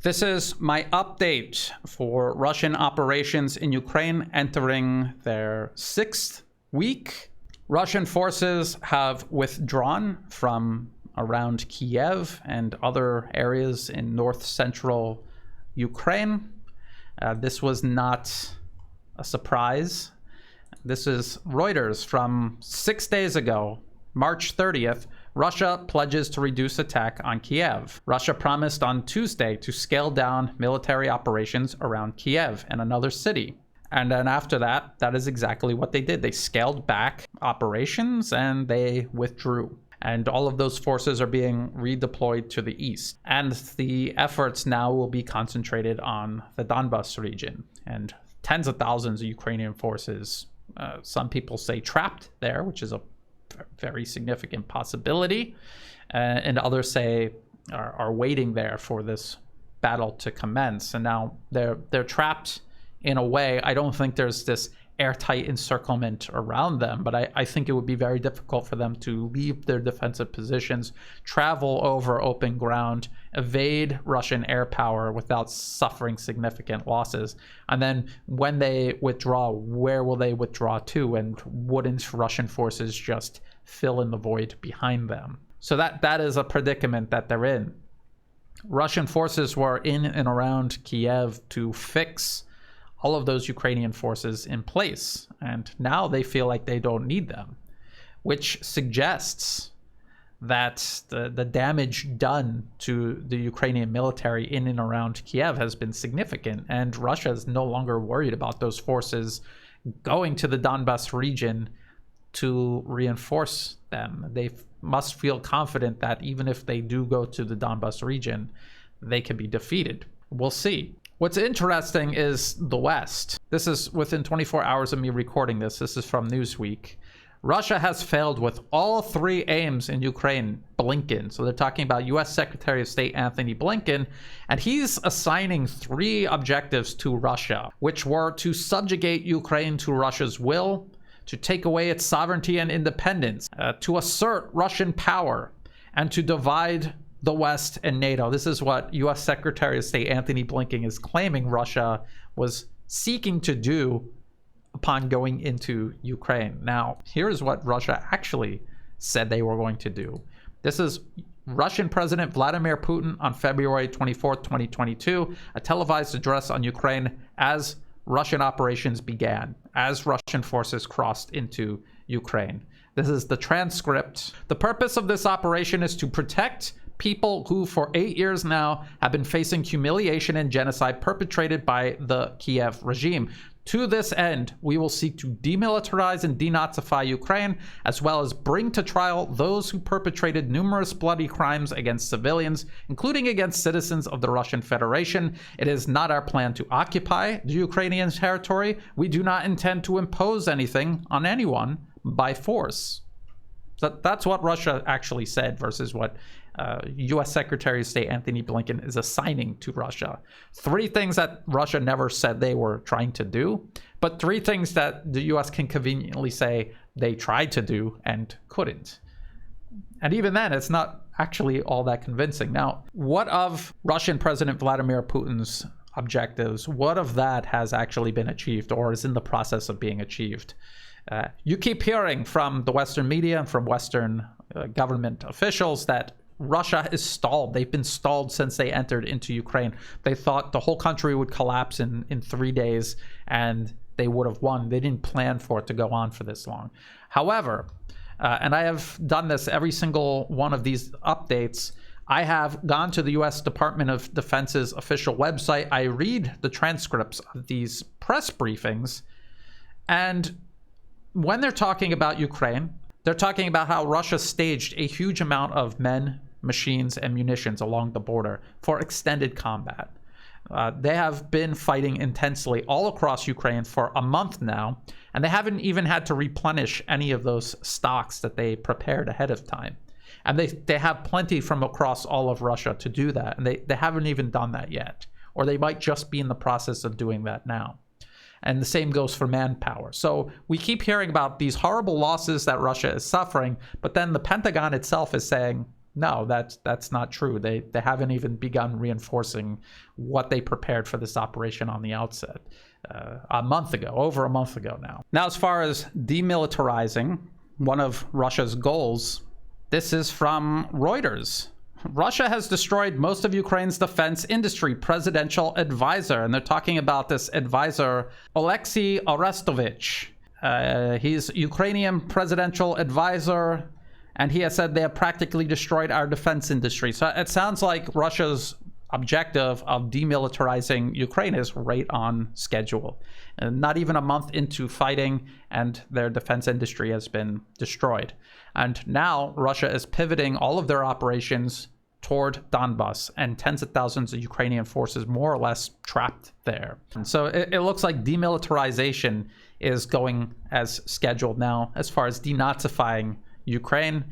This is my update for Russian operations in Ukraine entering their 6th week. Russian forces have withdrawn from around Kiev and other areas in north-central Ukraine. This was not a surprise. This is Reuters from 6 days ago, March 30th. Russia pledges to reduce attack on Kiev. Russia promised on Tuesday to scale down military operations around Kiev and another city. And then after that, that is exactly what they did. They scaled back operations and they withdrew. And all of those forces are being redeployed to the east. And the efforts now will be concentrated on the Donbas region. And tens of thousands of Ukrainian forces, some people say trapped there, which is a very significant possibility, and others say are waiting there for this battle to commence. And now they're trapped in a way. I don't think there's this airtight encirclement around them, but I think it would be very difficult for them to leave their defensive positions, travel over open ground, evade Russian air power without suffering significant losses. And then when they withdraw, where will they withdraw to? And wouldn't Russian forces just fill in the void behind them? So that is a predicament that they're in. Russian forces were in and around Kiev to fix all of those Ukrainian forces in place, and now they feel like they don't need them, which suggests that the damage done to the Ukrainian military in and around Kiev has been significant, and Russia is no longer worried about those forces going to the Donbas region to reinforce them. They must feel confident that even if they do go to the Donbas region, they can be defeated. We'll see. What's interesting is the West. This is within 24 hours of me recording this. This is from Newsweek. Russia has failed with all 3 aims in Ukraine, Blinken. So they're talking about U.S. Secretary of State Anthony Blinken, and he's assigning 3 objectives to Russia, which were to subjugate Ukraine to Russia's will, to take away its sovereignty and independence, to assert Russian power, and to divide the West and NATO. This is what U.S. Secretary of State Anthony Blinken is claiming Russia was seeking to do upon going into Ukraine. Now, here's what Russia actually said they were going to do. This is Russian President Vladimir Putin on February 24th, 2022, a televised address on Ukraine as Russian operations began, as Russian forces crossed into Ukraine. This is the transcript. The purpose of this operation is to protect people who for 8 years now have been facing humiliation and genocide perpetrated by the Kiev regime. To this end, we will seek to demilitarize and denazify Ukraine, as well as bring to trial those who perpetrated numerous bloody crimes against civilians, including against citizens of the Russian Federation. It is not our plan to occupy the Ukrainian territory. We do not intend to impose anything on anyone by force. So that's what Russia actually said versus what U.S. Secretary of State Anthony Blinken is assigning to Russia. 3 things that Russia never said they were trying to do, but 3 things that the U.S. can conveniently say they tried to do and couldn't. And even then, it's not actually all that convincing. Now, what of Russian President Vladimir Putin's objectives? What of that has actually been achieved or is in the process of being achieved? You keep hearing from the Western media and from Western government officials that Russia is stalled. They've been stalled since they entered into Ukraine. They thought the whole country would collapse in 3 days and they would have won. They didn't plan for it to go on for this long. However, and I have done this every single one of these updates, I have gone to the U.S. Department of Defense's official website. I read the transcripts of these press briefings, and when they're talking about Ukraine, they're talking about how Russia staged a huge amount of men, machines, and munitions along the border for extended combat. They have been fighting intensely all across Ukraine for a month now, and they haven't even had to replenish any of those stocks that they prepared ahead of time. And they have plenty from across all of Russia to do that, and they haven't even done that yet. Or they might just be in the process of doing that now. And the same goes for manpower. So we keep hearing about these horrible losses that Russia is suffering, but then the Pentagon itself is saying no, that's not true. They haven't even begun reinforcing what they prepared for this operation on the outset a month ago, over a month ago now. Now, as far as demilitarizing, one of Russia's goals, this is from Reuters. Russia has destroyed most of Ukraine's defense industry, presidential advisor. And they're talking about this advisor, Oleksiy Orestovich. He's Ukrainian presidential advisor, and he has said they have practically destroyed our defense industry. So it sounds like Russia's objective of demilitarizing Ukraine is right on schedule. And not even a month into fighting, and their defense industry has been destroyed. And now Russia is pivoting all of their operations toward Donbas, and tens of thousands of Ukrainian forces more or less trapped there. And so it looks like demilitarization is going as scheduled now. As far as denazifying Ukraine,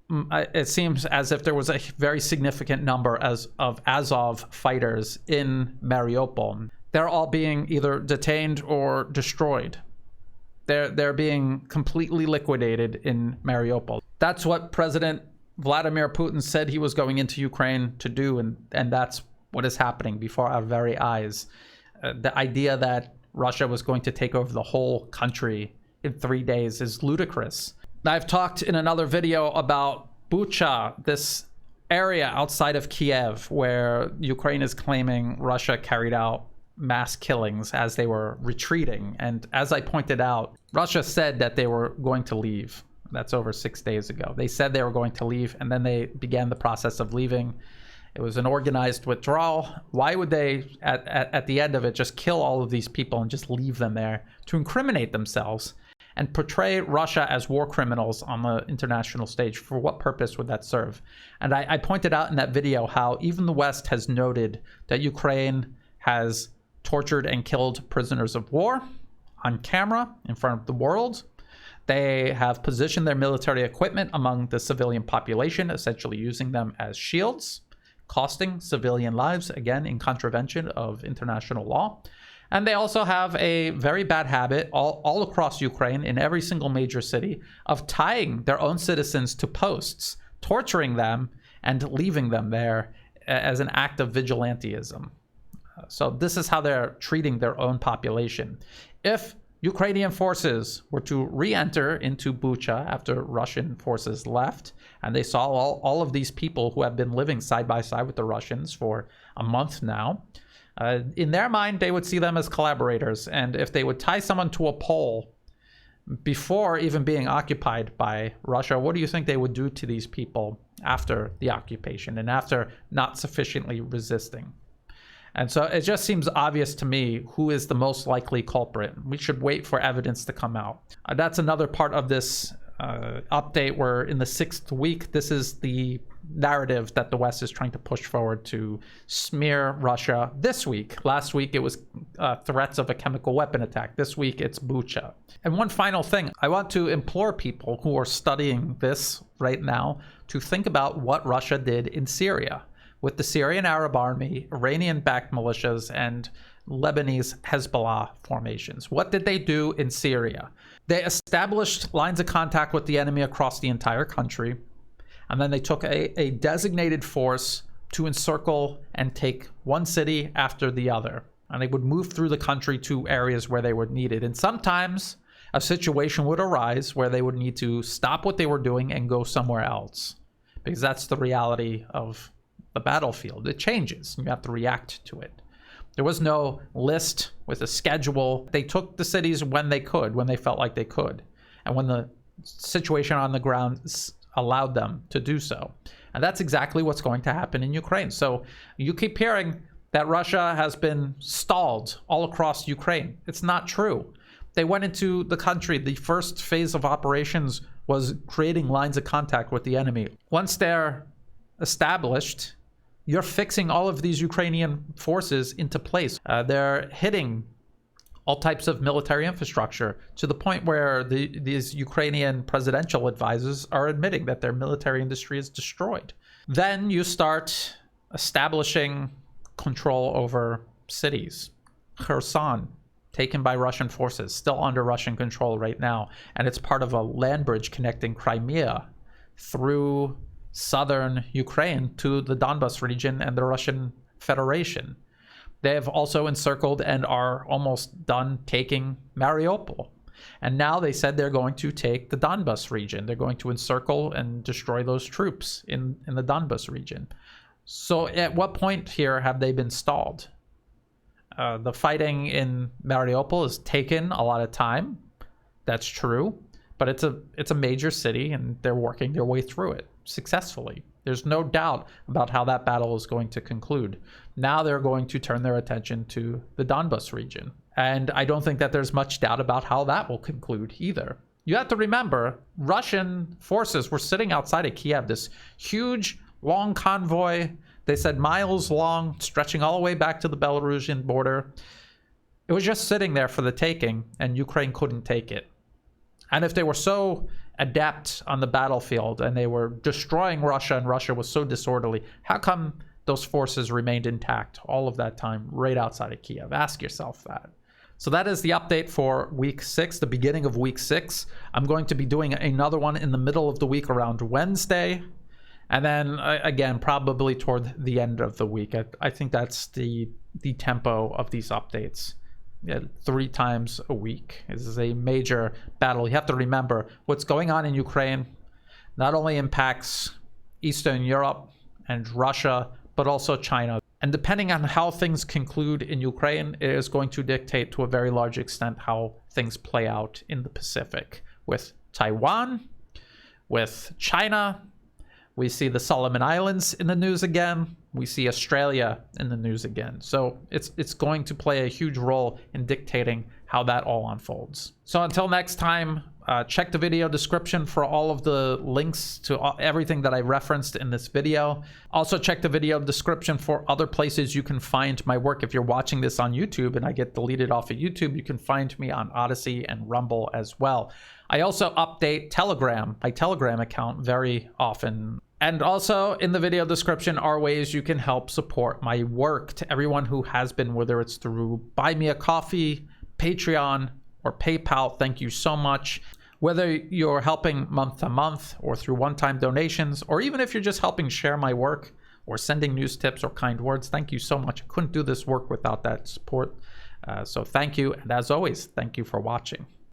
it seems as if there was a very significant number of Azov fighters in Mariupol. They're all being either detained or destroyed. They're being completely liquidated in Mariupol. That's what President Vladimir Putin said he was going into Ukraine to do, and that's what is happening before our very eyes. The idea that Russia was going to take over the whole country in 3 days is ludicrous. I've talked in another video about Bucha, this area outside of Kiev where Ukraine is claiming Russia carried out mass killings as they were retreating. And as I pointed out, Russia said that they were going to leave. That's over 6 days ago. They said they were going to leave, and then they began the process of leaving. It was an organized withdrawal. Why would they, at the end of it, just kill all of these people and just leave them there to incriminate themselves and portray Russia as war criminals on the international stage? For what purpose would that serve? And I pointed out in that video how even the West has noted that Ukraine has tortured and killed prisoners of war on camera in front of the world. They have positioned their military equipment among the civilian population, essentially using them as shields, costing civilian lives, again, in contravention of international law. And they also have a very bad habit all across Ukraine, in every single major city, of tying their own citizens to posts, torturing them, and leaving them there as an act of vigilantism. So this is how they're treating their own population. If Ukrainian forces were to re-enter into Bucha after Russian forces left, and they saw all of these people who have been living side by side with the Russians for a month now, in their mind, they would see them as collaborators. And if they would tie someone to a pole before even being occupied by Russia, what do you think they would do to these people after the occupation and after not sufficiently resisting? And so it just seems obvious to me who is the most likely culprit. We should wait for evidence to come out. That's another part of this update. We're in the 6th week. This is the narrative that the West is trying to push forward to smear Russia this week. Last week, it was threats of a chemical weapon attack. This week, it's Bucha. And one final thing, I want to implore people who are studying this right now to think about what Russia did in Syria with the Syrian Arab Army, Iranian-backed militias, and Lebanese Hezbollah formations. What did they do in Syria? They established lines of contact with the enemy across the entire country, and then they took a designated force to encircle and take one city after the other. And they would move through the country to areas where they were needed. And sometimes a situation would arise where they would need to stop what they were doing and go somewhere else, because that's the reality of the battlefield. It changes. You have to react to it. There was no list with a schedule. They took the cities when they could, when they felt like they could, and when the situation on the ground allowed them to do so. And that's exactly what's going to happen in Ukraine. So you keep hearing that Russia has been stalled all across Ukraine. It's not true. They went into the country. The first phase of operations was creating lines of contact with the enemy. Once they're established, you're fixing all of these Ukrainian forces into place. They're hitting all types of military infrastructure to the point where these Ukrainian presidential advisors are admitting that their military industry is destroyed. Then you start establishing control over cities. Kherson, taken by Russian forces, still under Russian control right now. And it's part of a land bridge connecting Crimea through southern Ukraine to the Donbas region and the Russian Federation. They have also encircled and are almost done taking Mariupol. And now they said they're going to take the Donbas region. They're going to encircle and destroy those troops in the Donbas region. So at what point here have they been stalled? The fighting in Mariupol has taken a lot of time. That's true. But it's a major city, and they're working their way through it successfully. There's no doubt about how that battle is going to conclude. Now they're going to turn their attention to the Donbas region. And I don't think that there's much doubt about how that will conclude either. You have to remember, Russian forces were sitting outside of Kiev, this huge, long convoy. They said miles long, stretching all the way back to the Belarusian border. It was just sitting there for the taking, and Ukraine couldn't take it. And if they were so adept on the battlefield and they were destroying Russia and Russia was so disorderly, how come those forces remained intact all of that time right outside of Kiev? Ask yourself that. So that is the update for week 6, the beginning of week 6. I'm going to be doing another one in the middle of the week around Wednesday. And then again, probably toward the end of the week. I think that's the tempo of these updates. 3 times a week. This is a major battle. You have to remember what's going on in Ukraine not only impacts Eastern Europe and Russia, but also China. And depending on how things conclude in Ukraine, it is going to dictate to a very large extent how things play out in the Pacific. With Taiwan, with China, we see the Solomon Islands in the news again. We see Australia in the news again. So it's going to play a huge role in dictating how that all unfolds. So until next time, check the video description for all of the links to everything that I referenced in this video. Also check the video description for other places you can find my work. If you're watching this on YouTube and I get deleted off of YouTube, you can find me on Odyssey and Rumble as well. I also update Telegram, my Telegram account, very often. And also in the video description are ways you can help support my work. To everyone who has been, whether it's through Buy Me a Coffee, Patreon, or PayPal, thank you so much. Whether you're helping month to month or through one-time donations, or even if you're just helping share my work or sending news tips or kind words, thank you so much. I couldn't do this work without that support. So thank you. And as always, thank you for watching.